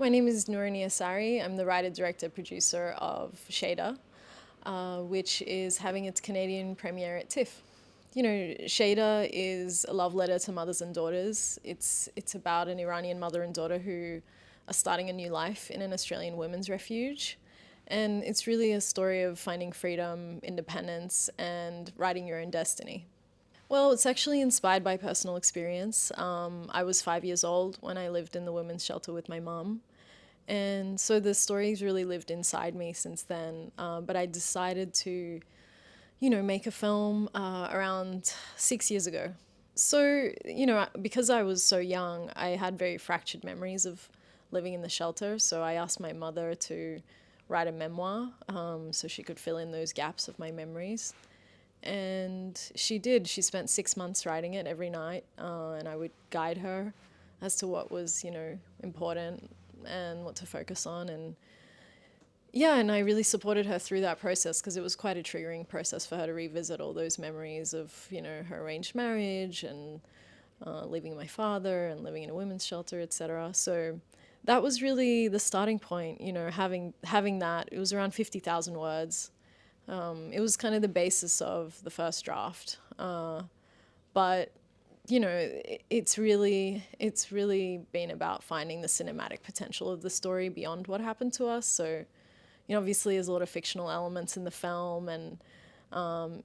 My name is Nourani Asari. I'm the writer, director, producer of Shayda, which is having its Canadian premiere at TIFF. You know, Shayda is a love letter to mothers and daughters. It's about an Iranian mother and daughter who are starting a new life in an Australian women's refuge. And it's really a story of finding freedom, independence, and writing your own destiny. Well, it's actually inspired by personal experience. I was 5 years old when I lived in the women's shelter with my mum. And so the story's really lived inside me since then. But I decided to, make a film around 6 years ago. So, because I was so young, I had very fractured memories of living in the shelter. So I asked my mother to write a memoir so she could fill in those gaps of my memories. And she did. She spent 6 months writing it every night, and I would guide her as to what was, important and what to focus on. And yeah, and I really supported her through that process because it was quite a triggering process for her to revisit all those memories of, her arranged marriage and leaving my father and living in a women's shelter, etc. So that was really the starting point, having that. It was around 50,000 words. It was kind of the basis of the first draft. But it's really been about finding the cinematic potential of the story beyond what happened to us. So, obviously there's a lot of fictional elements in the film, and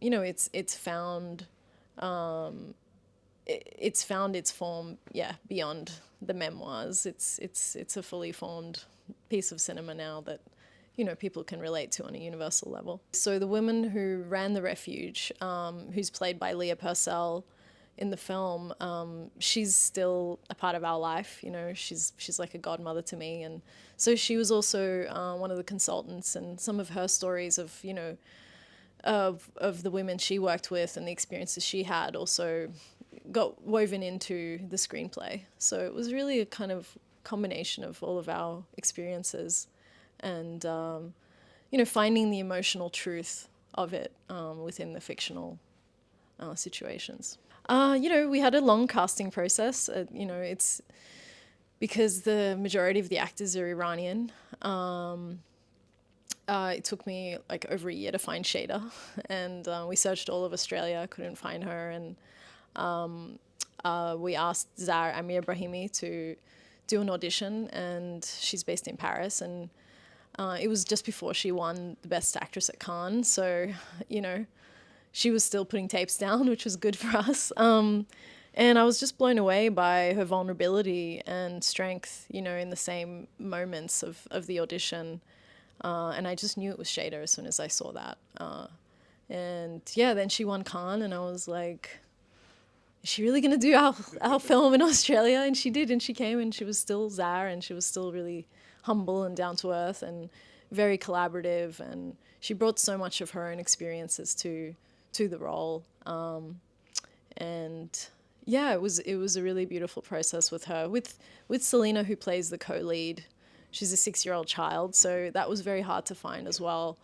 it's found its form, beyond the memoirs. It's a fully formed piece of cinema now that people can relate to on a universal level. So the woman who ran the refuge, who's played by Leah Purcell in the film, she's still a part of our life. She's like a godmother to me, and so she was also one of the consultants, and some of her stories of of the women she worked with and the experiences she had also got woven into the screenplay. So it was really a kind of combination of all of our experiences, and finding the emotional truth of it within the fictional situations. We had a long casting process. It's because the majority of the actors are Iranian. It took me like over a year to find Shayda, and we searched all of Australia, couldn't find her, and we asked Zahra Amir Brahimi to do an audition, and she's based in Paris, and it was just before she won the Best Actress at Cannes, so she was still putting tapes down, which was good for us. And I was just blown away by her vulnerability and strength, in the same moments of the audition. And I just knew it was Shayda as soon as I saw that. And yeah, then she won Cannes, and I was like, is she really going to do our film in Australia? And she did, and she came, and she was still Zahra, and she was still really humble and down to earth and very collaborative, and she brought so much of her own experiences to the role. And yeah, it was a really beautiful process with her, with Selena, who plays the co-lead. She's a 6-year-old child, so that was very hard to find as well,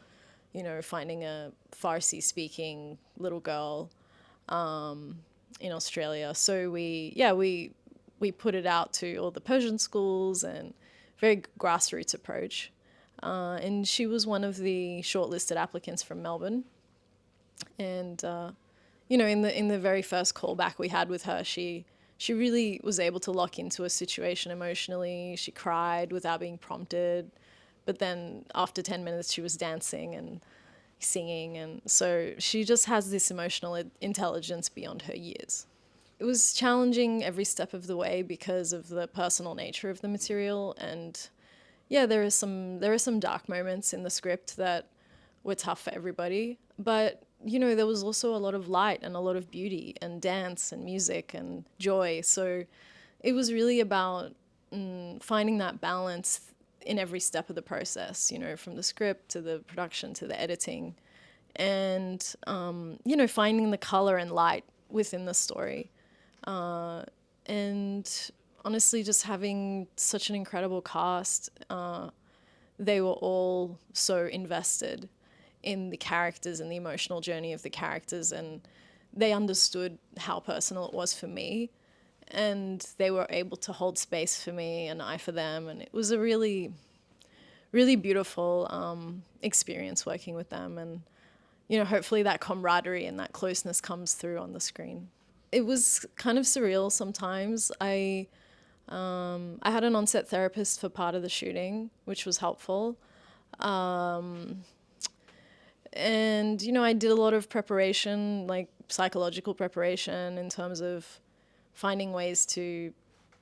finding a Farsi speaking little girl in Australia. So we put it out to all the Persian schools, and very grassroots approach. And she was one of the shortlisted applicants from Melbourne. And in the very first callback we had with her, she really was able to lock into a situation emotionally. She cried without being prompted, but then after 10 minutes she was dancing and singing, and so she just has this emotional intelligence beyond her years. It was challenging every step of the way because of the personal nature of the material, and yeah, there are some dark moments in the script that were tough for everybody, but there was also a lot of light and a lot of beauty and dance and music and joy. So it was really about finding that balance in every step of the process, from the script to the production to the editing, and finding the color and light within the story. And honestly, just having such an incredible cast. They were all so invested in the characters and the emotional journey of the characters, and they understood how personal it was for me. and they were able to hold space for me and I for them, and it was a really, really beautiful experience working with them, and hopefully that camaraderie and that closeness comes through on the screen. It was kind of surreal sometimes. I had an on-set therapist for part of the shooting, which was helpful. And I did a lot of preparation, like psychological preparation, in terms of finding ways to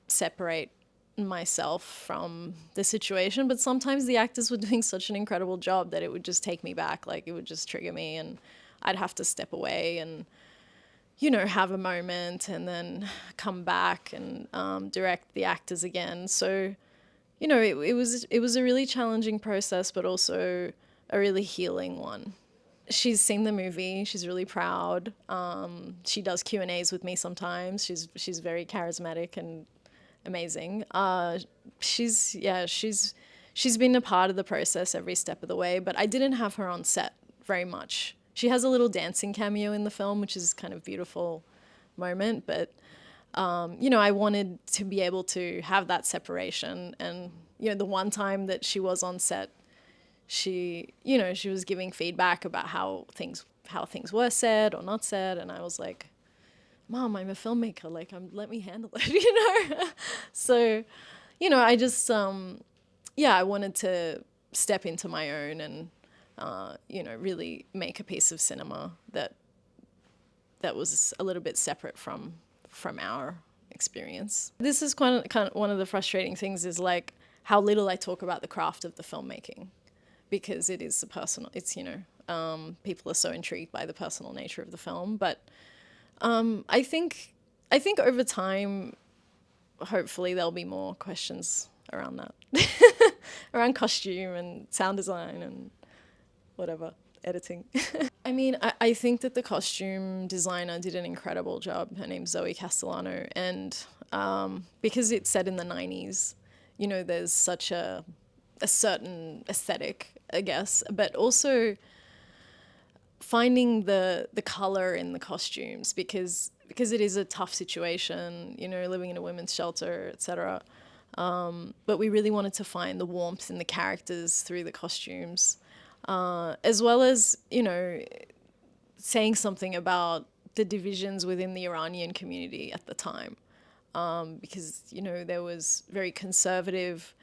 separate myself from the situation. But sometimes the actors were doing such an incredible job that it would just take me back. Like, it would just trigger me, and I'd have to step away and have a moment and then come back and direct the actors again. So, it was a really challenging process, but also a really healing one. She's seen the movie. She's really proud. She does Q&As with me sometimes. She's very charismatic and amazing. She's been a part of the process every step of the way, but I didn't have her on set very much. She has a little dancing cameo in the film, which is kind of beautiful moment, but I wanted to be able to have that separation. And the one time that she was on set, she was giving feedback about how things were said or not said, and I was like, Mom, I'm a filmmaker, like, let me handle it. So, I just I wanted to step into my own and really make a piece of cinema that was a little bit separate from our experience. This is kind of one of the frustrating things, is like how little I talk about the craft of the filmmaking, because it is it's, people are so intrigued by the personal nature of the film. But I think over time, hopefully there'll be more questions around that, around costume and sound design and whatever, editing. I mean, I think that the costume designer did an incredible job. Her name's Zoe Castellano, and because it's set in the 90s, there's such a certain aesthetic, I guess, but also finding the color in the costumes, because it is a tough situation, living in a women's shelter, etc. But we really wanted to find the warmth in the characters through the costumes, as well as, saying something about the divisions within the Iranian community at the time, because, there was very conservative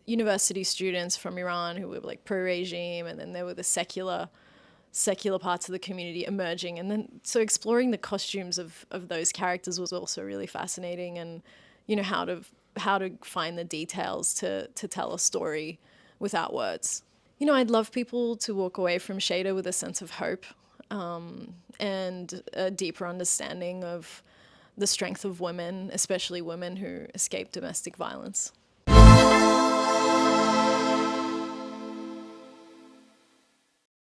university students from Iran who were like pro-regime, and then there were the secular parts of the community emerging, and then so exploring the costumes of those characters was also really fascinating, and how to find the details to tell a story without words. I'd love people to walk away from Shayda with a sense of hope, and a deeper understanding of the strength of women, especially women who escape domestic violence.